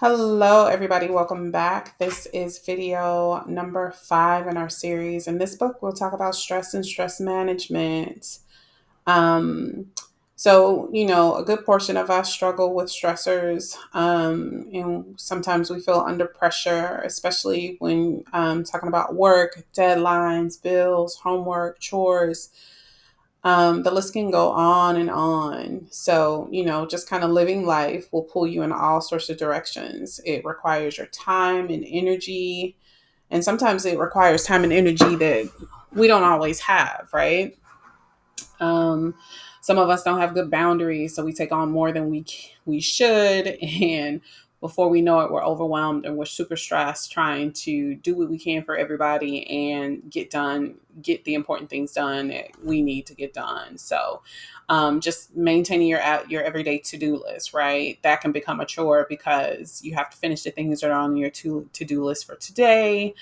Hello, everybody. Welcome back. This is video number 5 in our series. In this book, we'll talk about stress and stress management. Um, a good portion of us struggle with stressors, and sometimes we feel under pressure, especially when talking about work, deadlines, bills, homework, chores. The list can go on and on. Just kind of living life will pull you in all sorts of directions. It requires your time and energy. And sometimes it requires time and energy that we don't always have, right? Um, some of us don't have good boundaries, so we take on more than we should, and before we know it, we're overwhelmed and we're super stressed trying to do what we can for everybody and get the important things done that we need to get done. Just maintaining your everyday to do list, right? That can become a chore because you have to finish the things that are on your to do list for today.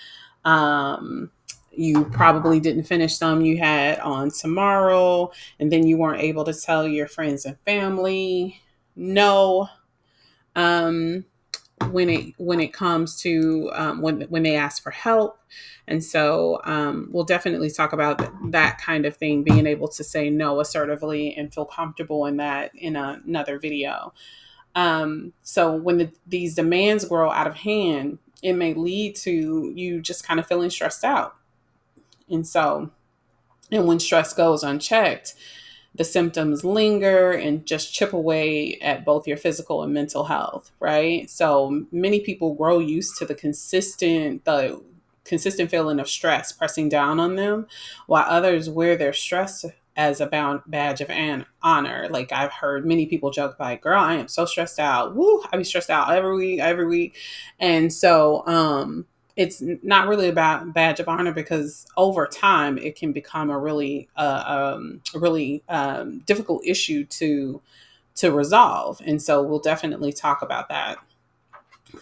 You probably didn't finish some you had on tomorrow, and then you weren't able to tell your friends and family no, um, when it comes to when they ask for help. We'll definitely talk about that kind of thing, being able to say no assertively and feel comfortable in that in another video. So when these demands grow out of hand, it may lead to you just kind of feeling stressed out. And so, and when stress goes unchecked, the symptoms linger and just chip away at both your physical and mental health, right? So many people grow used to the consistent feeling of stress pressing down on them, while others wear their stress as a badge of honor. Like I've heard many people joke like, "Girl, I am so stressed out. Woo, I be stressed out every week," and it's not really about badge of honor because over time it can become a really difficult issue to resolve. And so we'll definitely talk about that.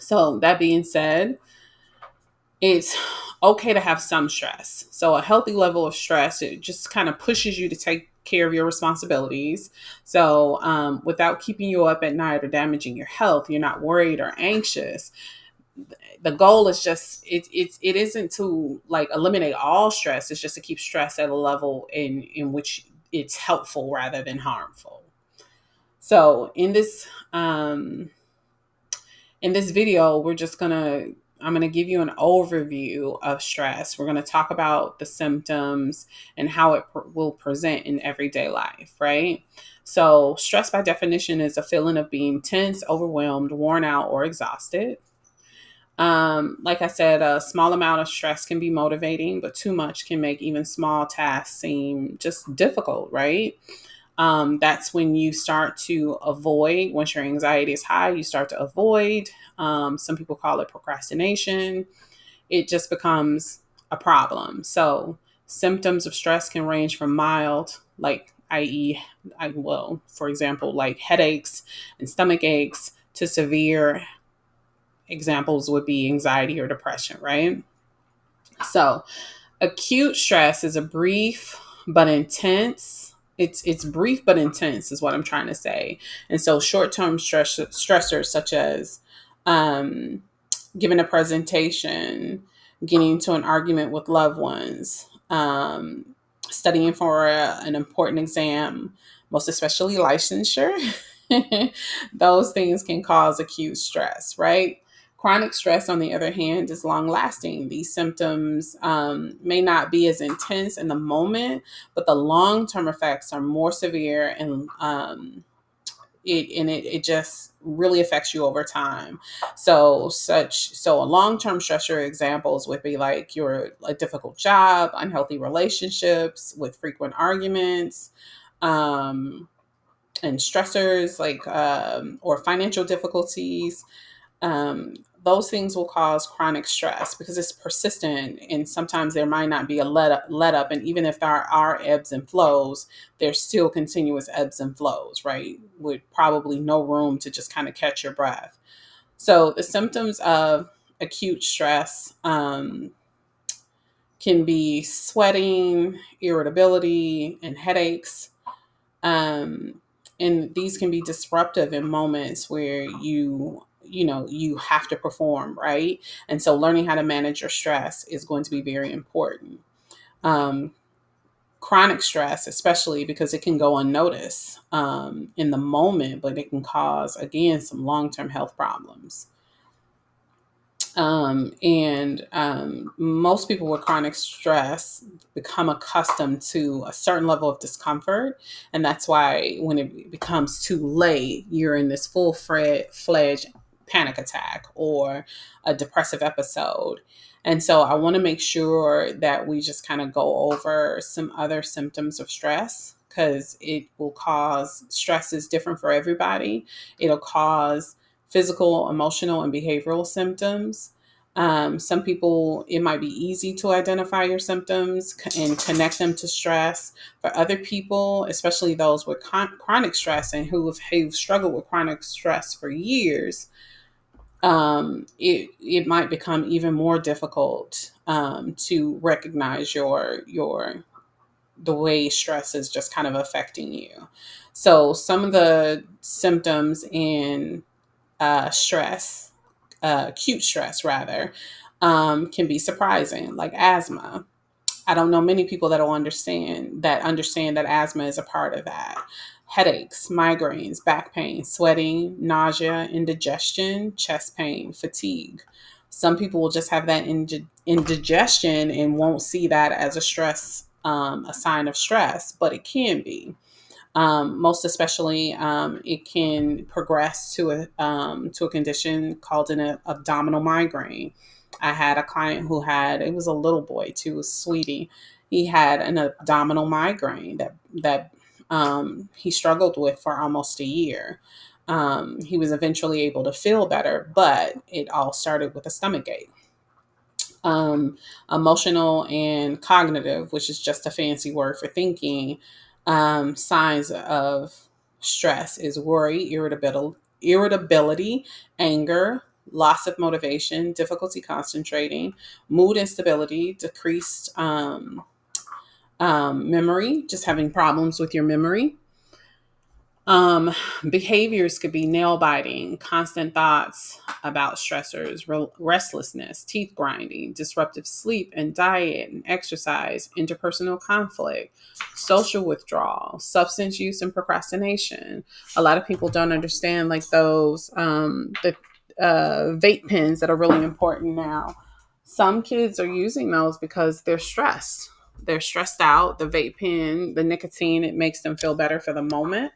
So that being said, it's okay to have some stress. So a healthy level of stress, it just kind of pushes you to take care of your responsibilities. Without keeping you up at night or damaging your health, you're not worried or anxious. The goal is just it isn't to like eliminate all stress. It's just to keep stress at a level in which it's helpful rather than harmful. So in this video, I'm gonna give you an overview of stress. We're gonna talk about the symptoms and how it will present in everyday life, right? So stress by definition is a feeling of being tense, overwhelmed, worn out, or exhausted. Like I said, a small amount of stress can be motivating, but too much can make even small tasks seem just difficult, right? That's when you start to avoid, once your anxiety is high, you start to avoid. Some people call it procrastination. It just becomes a problem. So, symptoms of stress can range from mild, like, i.e., for example, like headaches and stomach aches, to severe. Examples would be anxiety or depression, right? So, acute stress is a brief but intense. It's brief but intense is what I'm trying to say. And so short-term stressors such as um, giving a presentation, getting into an argument with loved ones, studying for an important exam, most especially licensure. Those things can cause acute stress, right? Chronic stress, on the other hand, is long lasting. These symptoms may not be as intense in the moment, but the long term effects are more severe, and it just really affects you over time. So a long term stressor examples would be like a difficult job, unhealthy relationships with frequent arguments, um, and stressors like or financial difficulties. um, those things will cause chronic stress because it's persistent, and sometimes there might not be a let up, and even if there are ebbs and flows, there's still continuous ebbs and flows, right, with probably no room to just kind of catch your breath. So the symptoms of acute stress can be sweating, irritability, and headaches. um, and these can be disruptive in moments where you have to perform, right? And so learning how to manage your stress is going to be very important. Um, Chronic stress, especially because it can go unnoticed in the moment, but it can cause, again, some long term health problems. And most people with chronic stress become accustomed to a certain level of discomfort. And that's why when it becomes too late, you're in this fledged panic attack or a depressive episode. And so I want to make sure that we just kind of go over some other symptoms of stress, because it will cause, stress is different for everybody. It'll cause physical, emotional, and behavioral symptoms. Some people, it might be easy to identify your symptoms and connect them to stress. For other people, especially those with chronic stress and who've struggled with chronic stress for years, it might become even more difficult to recognize the way stress is just kind of affecting you. So some of the symptoms in stress, acute stress rather, can be surprising, like asthma. I don't know many people that will understand that asthma is a part of that. Headaches, migraines, back pain, sweating, nausea, indigestion, chest pain, fatigue. Some people will just have that indigestion and won't see that as a sign of stress, but it can be. Most especially, it can progress to a condition called an abdominal migraine. I had a client who had, it was a little boy too, a sweetie. He had an abdominal migraine that he struggled with for almost a year. He was eventually able to feel better, but it all started with a stomach ache. Emotional and cognitive, which is just a fancy word for thinking, signs of stress is worry, irritability, anger, loss of motivation, difficulty concentrating, mood instability, decreased memory, just having problems with your memory. Um, Behaviors could be nail biting, constant thoughts about stressors, restlessness, teeth grinding, disruptive sleep and diet and exercise, interpersonal conflict, social withdrawal, substance use, and procrastination. A lot of people don't understand, like the vape pens that are really important now. Some kids are using those because they're stressed. They're stressed out. The vape pen, the nicotine, it makes them feel better for the moment.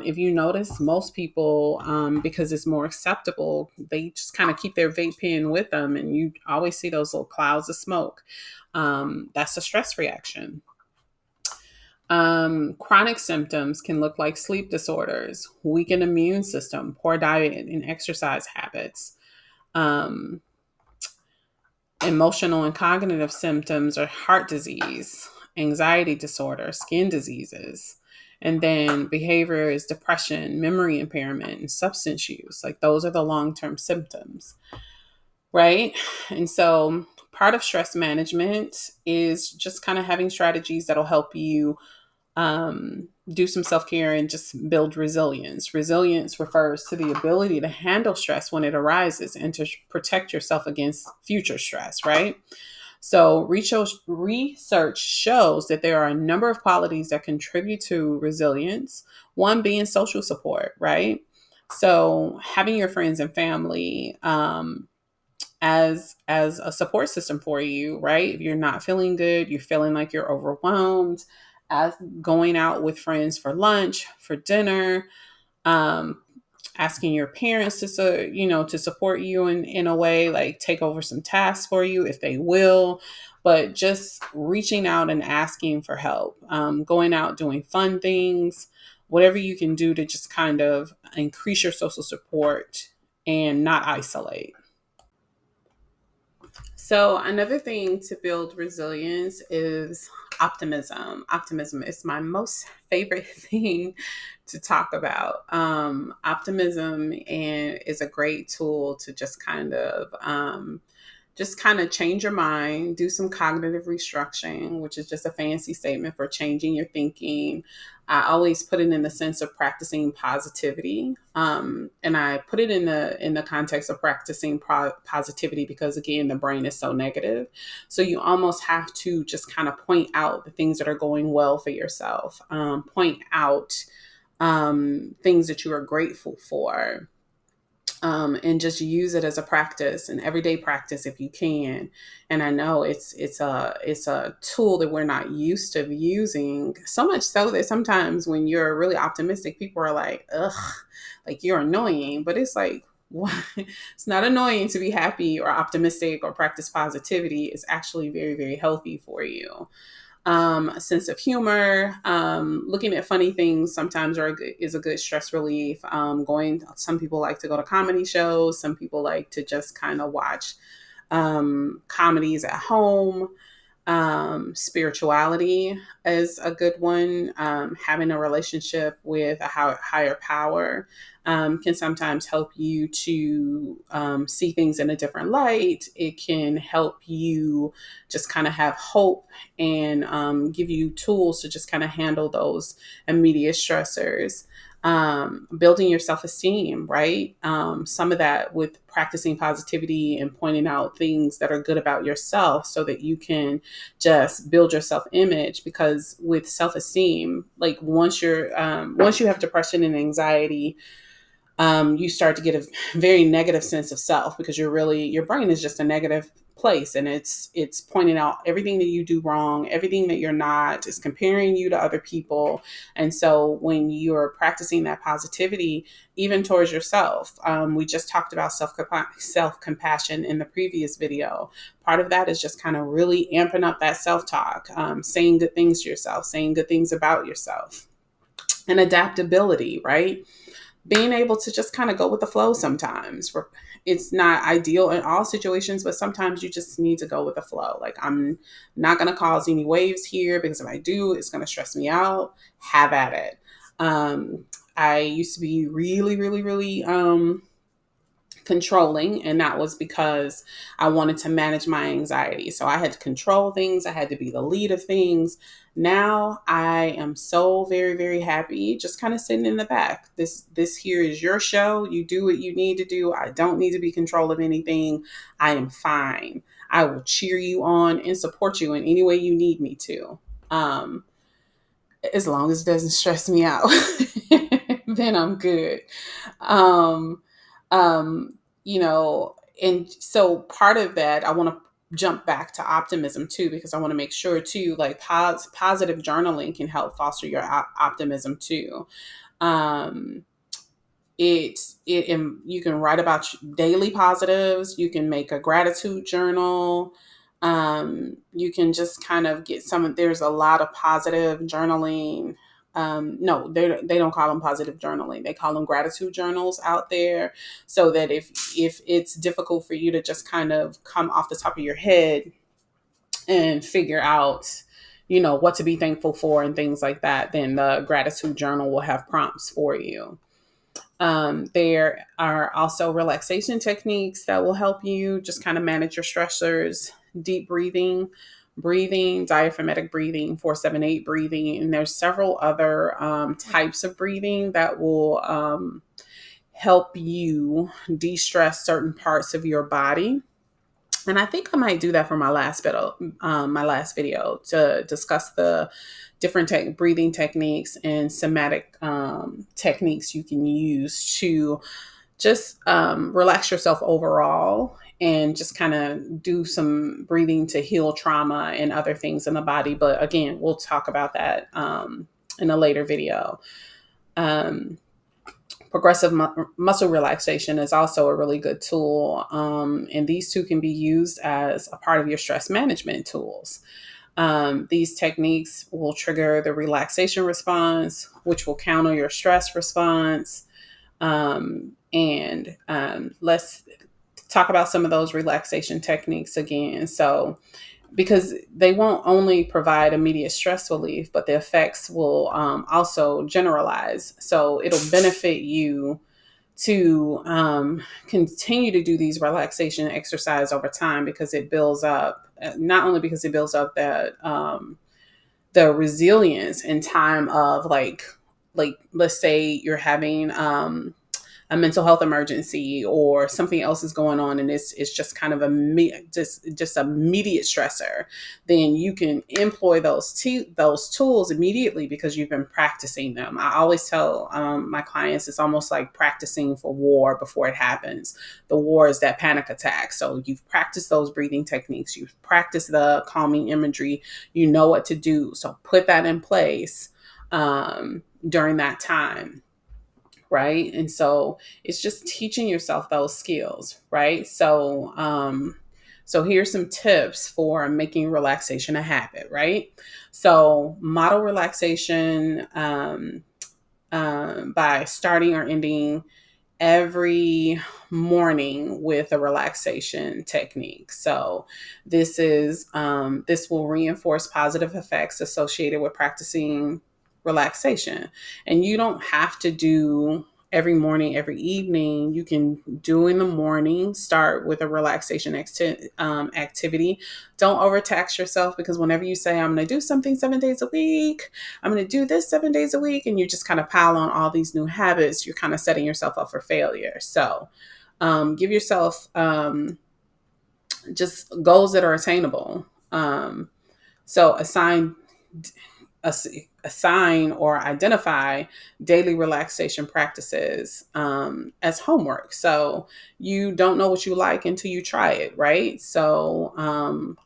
If you notice, most people, because it's more acceptable, they just kind of keep their vape pen with them, and you always see those little clouds of smoke. That's a stress reaction. Chronic symptoms can look like sleep disorders, weakened immune system, poor diet and exercise habits. Um, Emotional and cognitive symptoms are heart disease, anxiety disorder, skin diseases. And then behavior is depression, memory impairment, and substance use. Like those are the long term symptoms, right? And so part of stress management is just kind of having strategies that'll help you do some self care and just build resilience. Resilience refers to the ability to handle stress when it arises and to protect yourself against future stress, right? So, research shows that there are a number of qualities that contribute to resilience, one being social support, right? So, having your friends and family as a support system for you, right? If you're not feeling good, you're feeling like you're overwhelmed, as going out with friends for lunch, for dinner, um, asking your parents to support you in a way, like take over some tasks for you if they will, but just reaching out and asking for help, going out doing fun things, whatever you can do to just kind of increase your social support and not isolate. So, another thing to build resilience is optimism. Optimism is my most favorite thing to talk about. Optimism and is a great tool to just kind of just kind of change your mind, do some cognitive restructuring, which is just a fancy statement for changing your thinking. I always put it in the sense of practicing positivity, and I put it in the context of practicing positivity because again, the brain is so negative. So you almost have to just kind of point out the things that are going well for yourself, point out things that you are grateful for, and just use it as a practice, an everyday practice if you can. And I know it's a tool that we're not used to using, so much so that sometimes when you're really optimistic, people are like, "Ugh, like you're annoying." But it's like, what? It's not annoying to be happy or optimistic or practice positivity. It's actually very, very healthy for you. A sense of humor, looking at funny things sometimes is a good stress relief. Some people like to go to comedy shows. Some people like to just kind of watch comedies at home. Spirituality is a good one. Having a relationship with a higher power can sometimes help you to see things in a different light. It can help you just kind of have hope and give you tools to just kind of handle those immediate stressors. Building your self esteem, right? Some of that with practicing positivity and pointing out things that are good about yourself so that you can just build your self image. Because with self esteem, like once you have depression and anxiety, you start to get a very negative sense of self because your brain is just a negative place, and it's pointing out everything that you do wrong, everything that you're not, is comparing you to other people. And so when you're practicing that positivity even towards yourself, we just talked about self compassion in the previous video. Part of that is just kind of really amping up that self talk, saying good things to yourself, saying good things about yourself. And adaptability, right? Being able to just kind of go with the flow sometimes. It's not ideal in all situations, but sometimes you just need to go with the flow. Like, I'm not going to cause any waves here because if I do, it's going to stress me out. Have at it. I used to be really, really, really controlling, and that was because I wanted to manage my anxiety. So I had to control things, I had to be the lead of things. Now I am so very, very happy just kind of sitting in the back. This here is your show. You do what you need to do. I don't need to be control of anything. I am fine. I will cheer you on and support you in any way you need me to. Um, as long as it doesn't stress me out, then I'm good. Um, um, and so part of that, I want to jump back to optimism too, because I want to make sure too, like positive journaling can help foster your optimism too. Um, you can write about daily positives. You can make a gratitude journal. You can just kind of get there's a lot of positive journaling. No, they don't call them positive journaling. They call them gratitude journals out there. So that if it's difficult for you to just kind of come off the top of your head and figure out, what to be thankful for and things like that, then the gratitude journal will have prompts for you. There are also relaxation techniques that will help you just kind of manage your stressors, deep breathing, diaphragmatic breathing, 478 breathing. And there's several other types of breathing that will help you de-stress certain parts of your body. And I think I might do that for my last video to discuss the different breathing techniques and somatic techniques you can use to just relax yourself overall and just kind of do some breathing to heal trauma and other things in the body. But again, we'll talk about that in a later video. Progressive muscle relaxation is also a really good tool. And these two can be used as a part of your stress management tools. These techniques will trigger the relaxation response, which will counter your stress response. And let's talk about some of those relaxation techniques again. So, because they won't only provide immediate stress relief, but the effects will also generalize. So it'll benefit you to continue to do these relaxation exercise over time, because it builds up, not only because it builds up that the resilience in time of like let's say you're having a mental health emergency or something else is going on, and it's just kind of just immediate stressor, then you can employ those tools immediately because you've been practicing them. I always tell my clients it's almost like practicing for war before it happens. The war is that panic attack. So you've practiced those breathing techniques, you've practiced the calming imagery, you know what to do. So put that in place during that time, right? And so it's just teaching yourself those skills, right? So here's some tips for making relaxation a habit, right? So model relaxation by starting or ending every morning with a relaxation technique. So this will reinforce positive effects associated with practicing relaxation. And you don't have to do every morning, every evening. You can do in the morning, start with a relaxation activity. Don't overtax yourself, because whenever you say, I'm going to do something 7 days a week, I'm going to do this 7 days a week, and you just kind of pile on all these new habits, you're kind of setting yourself up for failure. So give yourself just goals that are attainable. So ass- assign or identify daily relaxation practices as homework. So you don't know what you like until you try it, right? So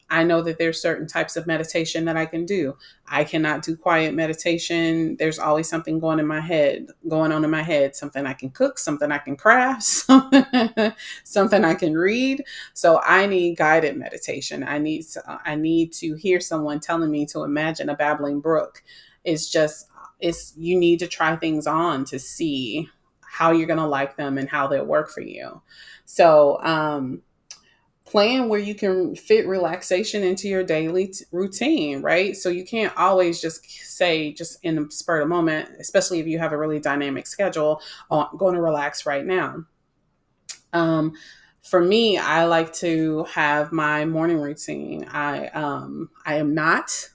I know that there's certain types of meditation that I can do. I cannot do quiet meditation. There's always something going on in my head, something I can cook, something I can craft, something I can read. So I need guided meditation. I need to hear someone telling me to imagine a babbling brook. It's just it's you need to try things on to see how you're going to like them and how they'll work for you. So plan where you can fit relaxation into your daily routine, right? So you can't always just say, just in the spur of the moment, especially if you have a really dynamic schedule, oh, I'm going to relax right now. Um, for me, I like to have my morning routine. I am not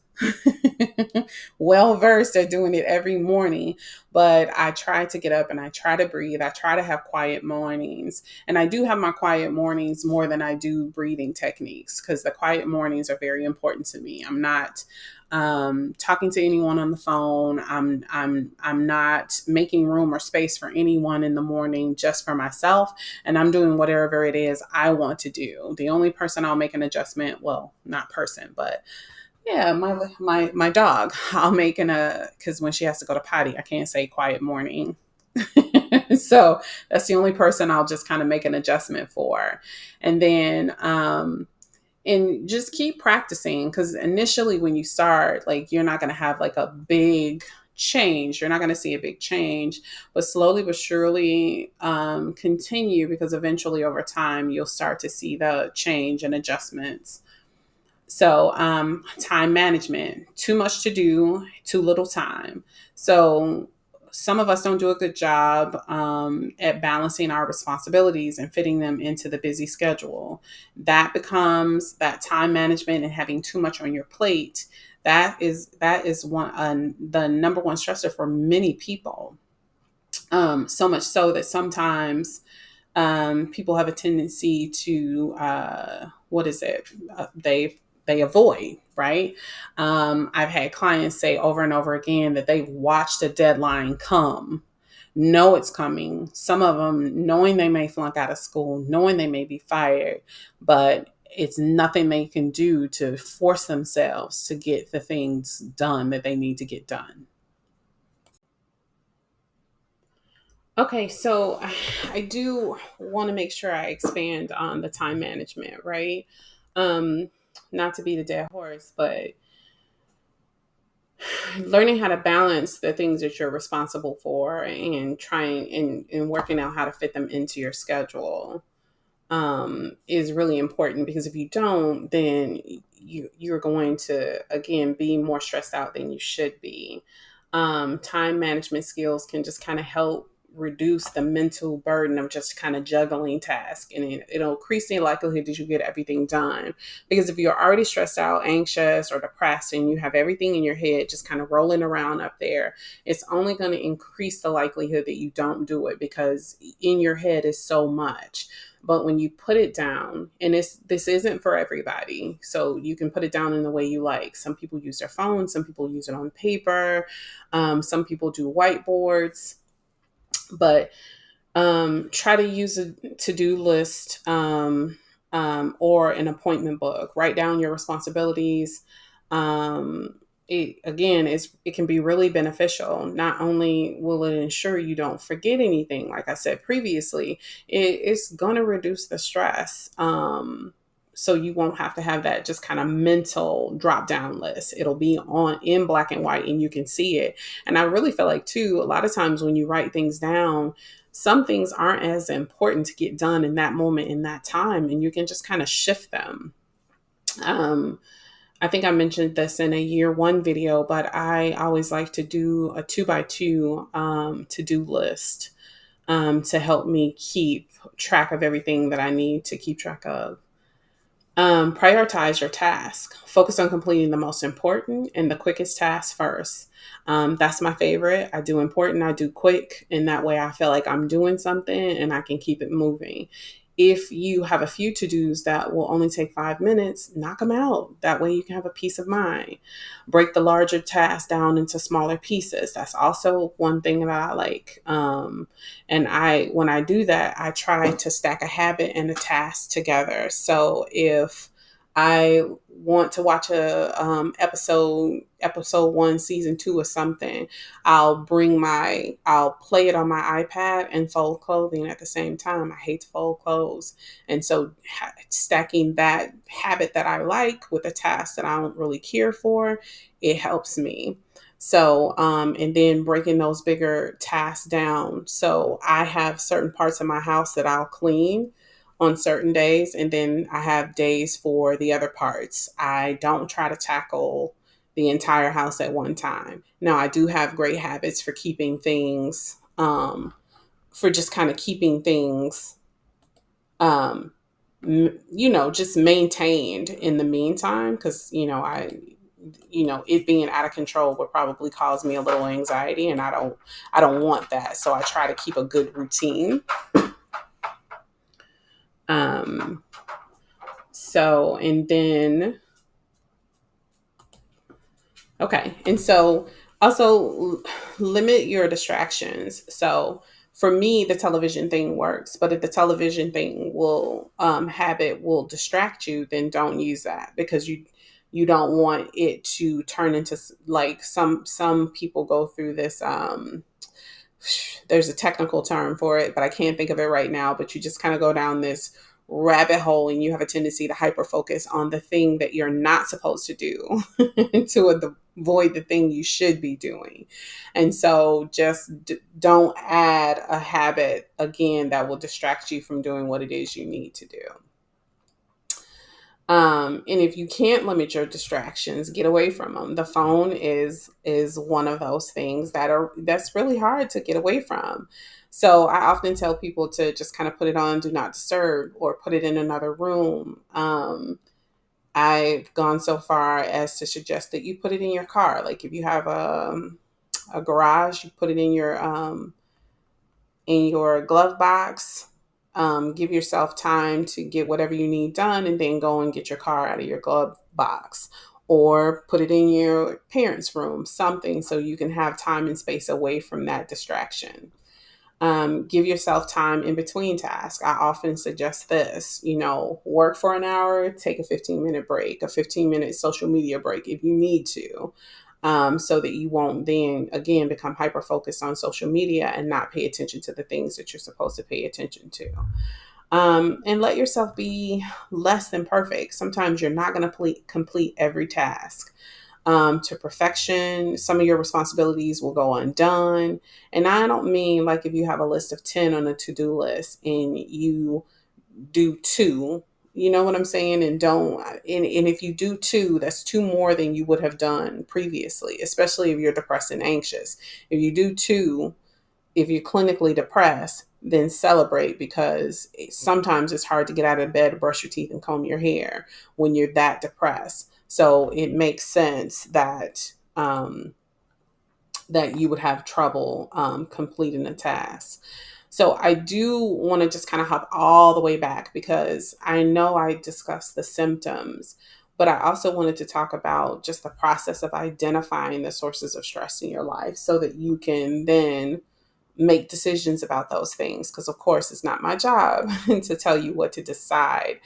well versed at doing it every morning, but I try to get up and I try to breathe. I try to have quiet mornings, and I do have my quiet mornings more than I do breathing techniques, because the quiet mornings are very important to me. I'm not talking to anyone on the phone. I'm not making room or space for anyone in the morning, just for myself, and I'm doing whatever it is I want to do. The only person I'll make an adjustment, well, not person, but yeah, my dog. I'll make because when she has to go to potty, I can't say quiet morning. So that's the only person I'll just kind of make an adjustment for, and then and just keep practicing, because initially when you start, like, you're not going to have like a big change, you're not going to see a big change, but slowly but surely continue, because eventually over time you'll start to see the change and adjustments. So time management: too much to do, too little time. So some of us don't do a good job at balancing our responsibilities and fitting them into the busy schedule. That becomes that time management and having too much on your plate. That is the number one stressor for many people. So much so that sometimes people have a tendency to what is it? They avoid, right? I've had clients say over and over again that they've watched a deadline come, know it's coming. Some of them knowing they may flunk out of school, knowing they may be fired, but it's nothing they can do to force themselves to get the things done that they need to get done. Okay, so I do want to make sure I expand on the time management, right? Um, Not to beat a dead horse, but learning how to balance the things that you're responsible for and trying and working out how to fit them into your schedule is really important, because if you don't, then you're going to again be more stressed out than you should be. Time management skills can just kind of help reduce the mental burden of just kind of juggling tasks, and it'll increase the likelihood that you get everything done. Because if you're already stressed out, anxious, or depressed, and you have everything in your head just kind of rolling around up there, it's only going to increase the likelihood that you don't do it, because in your head is so much. But when you put it down, and this isn't for everybody, so you can put it down in the way you like. Some people use their phone, some people use it on paper, some people do whiteboards, but try to use a to-do list, or an appointment book. Write down your responsibilities. It again is it can be really beneficial. Not only will it ensure you don't forget anything, like I said previously, it's going to reduce the stress. So you won't have to have that just kind of mental drop down list. It'll be on in black and white, and you can see it. And I really feel like too, a lot of times when you write things down, some things aren't as important to get done in that moment, in that time, and you can just kind of shift them. Um, I think I mentioned this in a year one video, but I always like to do a 2x2 to do list, to help me keep track of everything that I need to keep track of. Prioritize your task. Focus on completing the most important and the quickest task first. That's my favorite. I do important, I do quick, and that way I feel like I'm doing something and I can keep it moving. If you have a few to dos that will only take 5 minutes, knock them out. That way you can have a peace of mind. Break the larger task down into smaller pieces. That's also one thing that I like. And when I do that, I try to stack a habit and a task together. So if I want to watch a episode one, season two or something, I'll play it on my iPad and fold clothing at the same time. I hate to fold clothes. And so stacking that habit that I like with a task that I don't really care for, it helps me. So, and then breaking those bigger tasks down. So I have certain parts of my house that I'll clean on certain days, and then I have days for the other parts. I don't try to tackle the entire house at one time. Now, I do have great habits for keeping things, for just kind of keeping things, um, just maintained in the meantime, because, it being out of control would probably cause me a little anxiety, and I don't want that. So I try to keep a good routine. Um, so, and then, okay. And so also limit your distractions. So for me, the television thing works, but if the television thing habit will distract you, then don't use that, because you don't want it to turn into like some people go through this. There's a technical term for it, but I can't think of it right now. But you just kind of go down this rabbit hole, and you have a tendency to hyper focus on the thing that you're not supposed to do to avoid the thing you should be doing. And so just don't add a habit again that will distract you from doing what it is you need to do. And if you can't limit your distractions, get away from them. The phone is one of those things that's really hard to get away from. So I often tell people to just kind of put it on do not disturb, or put it in another room. I've gone so far as to suggest that you put it in your car. Like if you have a garage, you put it in your glove box. Give yourself time to get whatever you need done, and then go and get your car out of your glove box, or put it in your parents' room, something so you can have time and space away from that distraction. Give yourself time in between tasks. I often suggest this, work for an hour, take a 15-minute break, a 15-minute social media break if you need to, so that you won't then again become hyper focused on social media and not pay attention to the things that you're supposed to pay attention to. And let yourself be less than perfect. Sometimes you're not going to complete every task to perfection. Some of your responsibilities will go undone. And I don't mean like if you have a list of 10 on a to-do list and you do two, you know what I'm saying? And if you do two, that's two more than you would have done previously, especially if you're depressed and anxious. If you do two, if you're clinically depressed, then celebrate, because sometimes it's hard to get out of bed, brush your teeth, and comb your hair when you're that depressed. So it makes sense that that you would have trouble completing a task. So I do want to just kind of hop all the way back, because I know I discussed the symptoms, but I also wanted to talk about just the process of identifying the sources of stress in your life so that you can then make decisions about those things. Because, of course, it's not my job to tell you what to decide.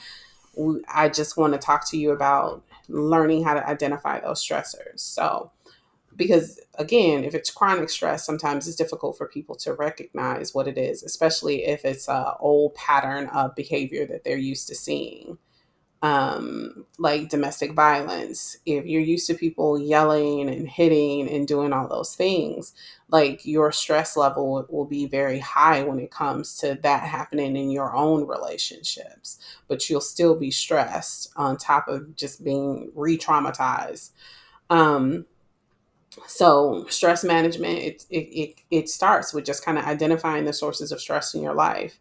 I just want to talk to you about learning how to identify those stressors. So, because again, if it's chronic stress, sometimes it's difficult for people to recognize what it is, especially if it's a old pattern of behavior that they're used to seeing, like domestic violence. If you're used to people yelling and hitting and doing all those things, like your stress level will be very high when it comes to that happening in your own relationships, but you'll still be stressed on top of just being re-traumatized. um, so stress management, it starts with just kind of identifying the sources of stress in your life.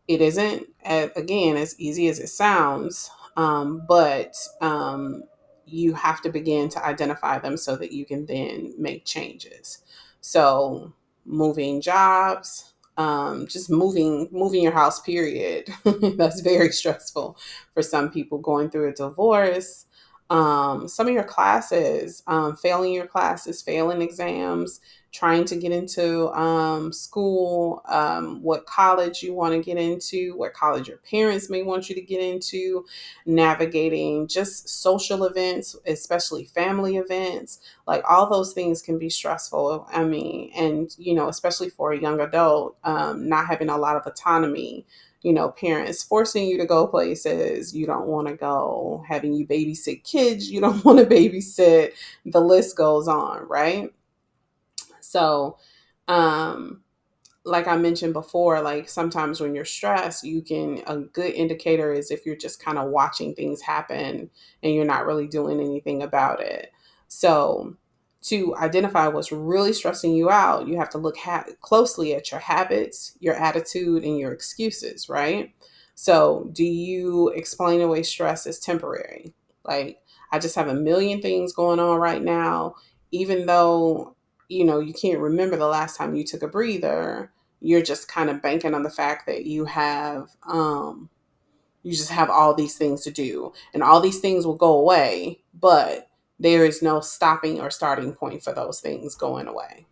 It isn't, again, as easy as it sounds, but you have to begin to identify them so that you can then make changes. So moving jobs, just moving your house, period. That's very stressful for some people. Going through a divorce, some of your classes, failing your classes, failing exams, trying to get into school, what college you want to get into, what college your parents may want you to get into, navigating just social events, especially family events. Like, all those things can be stressful. I mean, and, especially for a young adult, not having a lot of autonomy. Parents forcing you to go places you don't want to go, having you babysit kids you don't want to babysit. The list goes on, right? So, um, like I mentioned before, like sometimes when you're stressed, a good indicator is if you're just kind of watching things happen and you're not really doing anything about it. So, to identify what's really stressing you out, you have to look closely at your habits, your attitude, and your excuses, right? So, do you explain away stress as temporary? Like, I just have a million things going on right now, even though you can't remember the last time you took a breather. You're just kind of banking on the fact that you just have all these things to do, and all these things will go away, but there is no stopping or starting point for those things going away.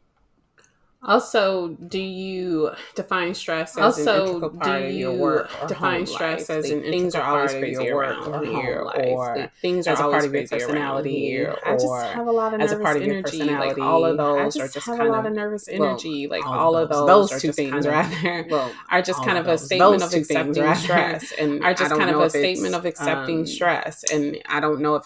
Also, do you define stress as an integral part of your work or home life? Things are always crazy around here, or things are always crazy around here, or I just have a lot of nervous energy. Like, all of those are just kind of nervous energy. Like, all of those two things rather are just kind of a statement of accepting stress, and are just kind of a statement of accepting stress. And I don't know if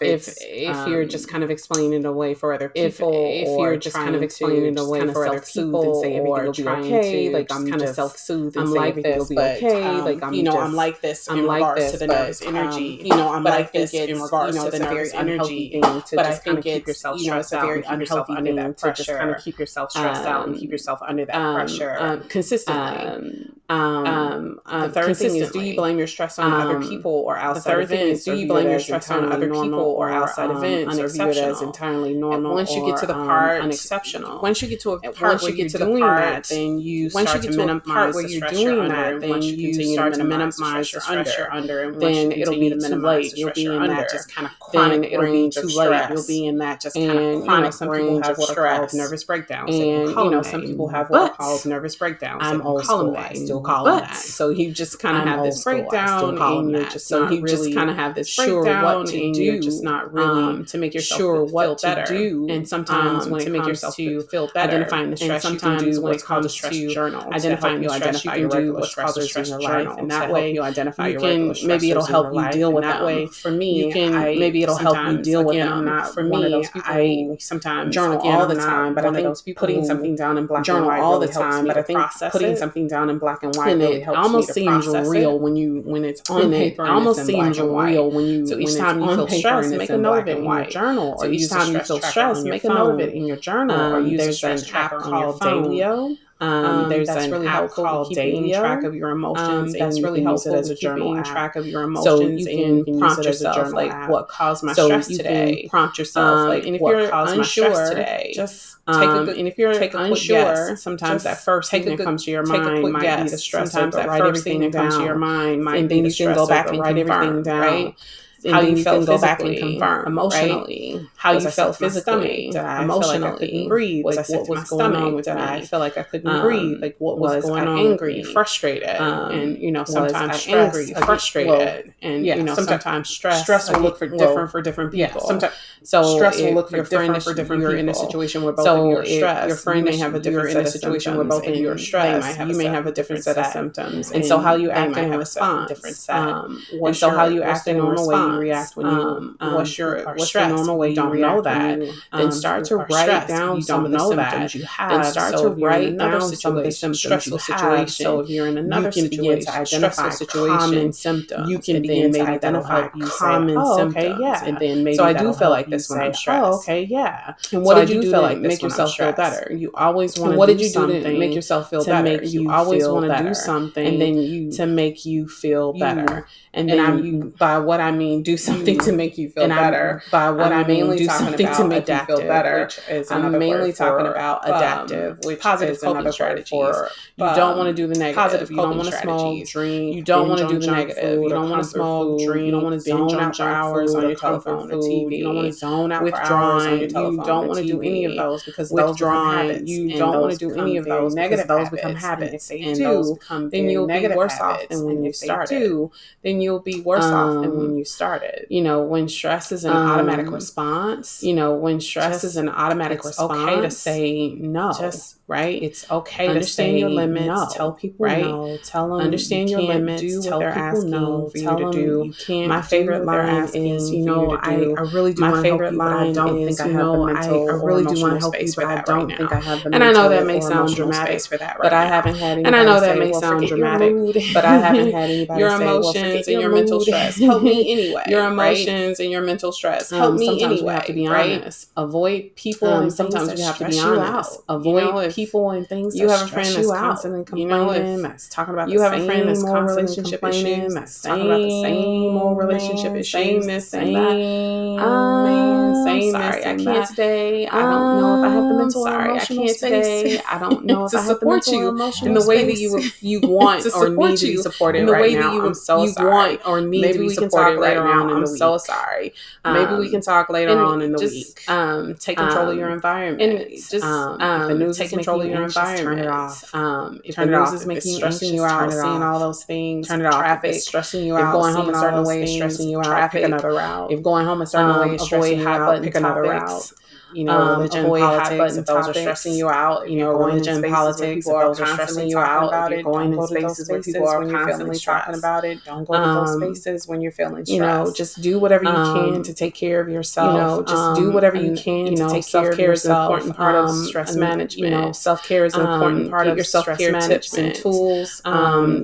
you're just kind of explaining it away for other people, if you're just kind of explaining it away for other people, and say everything will be okay. Like, I'm kind of self-soothe and say everything will be okay. Like, I'm like this in regards to the nervous energy. I'm like this in regards to the nervous energy. But I think keep yourself stressed out, keep yourself under that pressure. Just kind of keep yourself stressed out and keep yourself under that pressure consistently. The third thing is, do you blame your stress on other people or outside events? Do you blame your stress on other people or outside events, or view it as entirely normal? Once you get to the part unexceptional, once you get to a part where you're doing that, then you start to minimize the stress you're under. Then you start to minimize the stress you're under, and then it'll be too late. You'll be in that just kind of chronic range of stress. You'll be in that just kind of chronic range of stress. Nervous breakdowns. And some people have what are called nervous breakdowns. I'm old school. I still call them that. So you just kind of have this breakdown, and you're just so you just kind of have this breakdown, what to do. You're just not really to make yourself sure what to better. Do. And sometimes when it comes to feel better, identifying the stress, sometimes you can do what's called a stress journal. Identifying the stress, you can do what's called a stress journal, and that way you identify your regular stressors. Maybe it'll help you deal with that way. For me, you can maybe it'll help you deal with them. Not for me, I sometimes journal all the time, but I think putting something down in black and white all the time. But I think putting something down in black and white really helps me to seems real when it's on paper. It almost seems real when you. So each time you feel stressed, make a note of it in your journal. Or each time you feel stressed, make a note of it in your journal. Or use a stress tracker on your phone. Dailyo. There's that's an really app helpful called to keeping Dailyo. track of your emotions, That's and you really can use it helpful as to a journal keeping app. track of your So emotions, you and can prompt use it as a yourself journal like, app. what caused my So stress you today? can prompt yourself like, And if what you're caused my stress unsure, today? just And if you're take a quick unsure, guess. sometimes Just that first take thing a that comes to your take a mind quick might be the guess. stressor, Sometimes but that write first thing everything that comes to your down, mind might and be then the you can go stressor, back but and write everything confirm, down. right? How And then you you felt can go back and physically, confirm, emotionally. right? How Was you I sick felt to my stomach? physically, Did I feel like I couldn't emotionally. breathe? Was I Like, sick what to my was going on stomach? with Did me? I feel like I couldn't breathe? Like, what was Was going I on with angry, me? frustrated? And Was sometimes I stress, angry, well, frustrated? And yeah, sometimes stress will look for different for different people. yeah, sometimes So stress will if look for your friend different for different you're people. in a situation where both So of you are if stressed, your friend you may have a different you're set in a of situation symptoms, where both of you are and stressed, you may have a different set of set. symptoms, And so how you they act might in have response, different set. and so how you What's act the in normal way you response, react when you what's are the stressed? normal way You you don't know react when that. you Then start to are write stressed. down You some don't of the know that. symptoms you have. Then start So to if you're in write another down some of the situation, stressful situation. So if you're in another you can begin to situation, identify common symptoms. You can and begin then to maybe that'll identify help you common say, symptoms. okay, yeah. And then maybe So I do that'll feel help like you this when say, I'm stressed. oh, okay, yeah. And what So did I you do do feel to like this make when I'm yourself feel stressed. better? You always want to What do did you do something to make yourself feel to better? make you always feel want to better. do something, And then you to make you feel better. And And then I'm by what I mean, do something to make you feel better. by what I'm I mean, mainly do talking something about to make you feel adaptive, better. which is I'm another mainly word talking for, about adaptive, which positive is coping another word strategies. for you don't want to do the negative. Positive You don't coping want to smoke, strategies. drink. You don't want to do do the the negative. negative. You You don't don't want want to to smoke, drink. You don't want to binge zone on out for junk hours food on or your telephone or food. TV. You don't want to zone out for hours on your Withdrawing. telephone. You don't or want to do TV. any of those because those become Withdrawing. habits. You And don't want to those do any become of very those because negative those become habits. And if habits. they And do, those become then very you'll be negative worse off habits. than when And you if they started. do, then you'll be worse off than when you started. When stress is an automatic response, when stress is an automatic response, okay to say no. Right? It's okay Understand to say your limits. no. Tell people right? no. Tell them Understand you your can't limits. do Tell what they're people asking no for tell you to them do. you can't My do favorite what they're line asking is, for you to do. I really do My want to help favorite you, but I line don't is, think I have the mental I really do want to help space you, for but I that don't right think now. I have the And I know that mental may or sound emotional dramatic, space for that but right I now. haven't had And I anybody know that say, may well, sound forget dramatic, your mood. but I haven't had anybody your say, well, emotions forget and your mood. mental stress. Help me anyway. Your right? emotions and your mental stress. Help me Sometimes anyway. we have to be right? honest. Avoid people and Sometimes things we that have to be stress you honest. out. Avoid people and things you that have a friend stress that's you out. constantly Complaining, that's talking about you the have a same friend that's old constantly relationship complaining, issues, that's talking about the same old relationship issues, same this and same that. same Sorry, this I and can't that. today. I don't know if I have the mental or Sorry, I emotional can't space today. I don't know if to I have the support mental or you emotional in the way that space you want to or support need to be you supported in the right way now. that you I'm so you sorry. want or need Maybe to be we can supported talk later right now. on in I'm the so week. sorry. Maybe we can talk later on in the week. Take control of your environment. And just if the news take is control of making your you anxious, turn it environment. off. If Turn the it news off. is If making it's you stressing anxious, you out, turn it seeing off. all those things, Turn it off. If traffic, it's stressing you if out, going home seeing a all certain those way is things, stressing you out, traffic, pick another route. If going home a certain way is stressing you out, pick pick another topics. route. Religion, Avoid hot politics, button if those are topics. stressing you out, if you're going in Religion, spaces politics, where if people are those are stressing constantly you talking out, about if it, you're going don't in go to those spaces where people spaces are when you're constantly feeling talking stressed. about it, don't go to those spaces When you're feeling stressed. just do whatever you can to take care of yourself. Just do whatever you can to take care of Self-care is an yourself. important part of stress management. Self-care is an important part Get of your self-care stress tips and management. tools.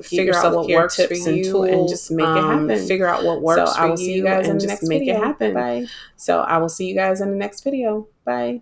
Figure out what works for you and just make it happen. Figure out what works So I for will see you guys in and the just next make it video. happen. Bye. So I will see you guys in the next video. Bye.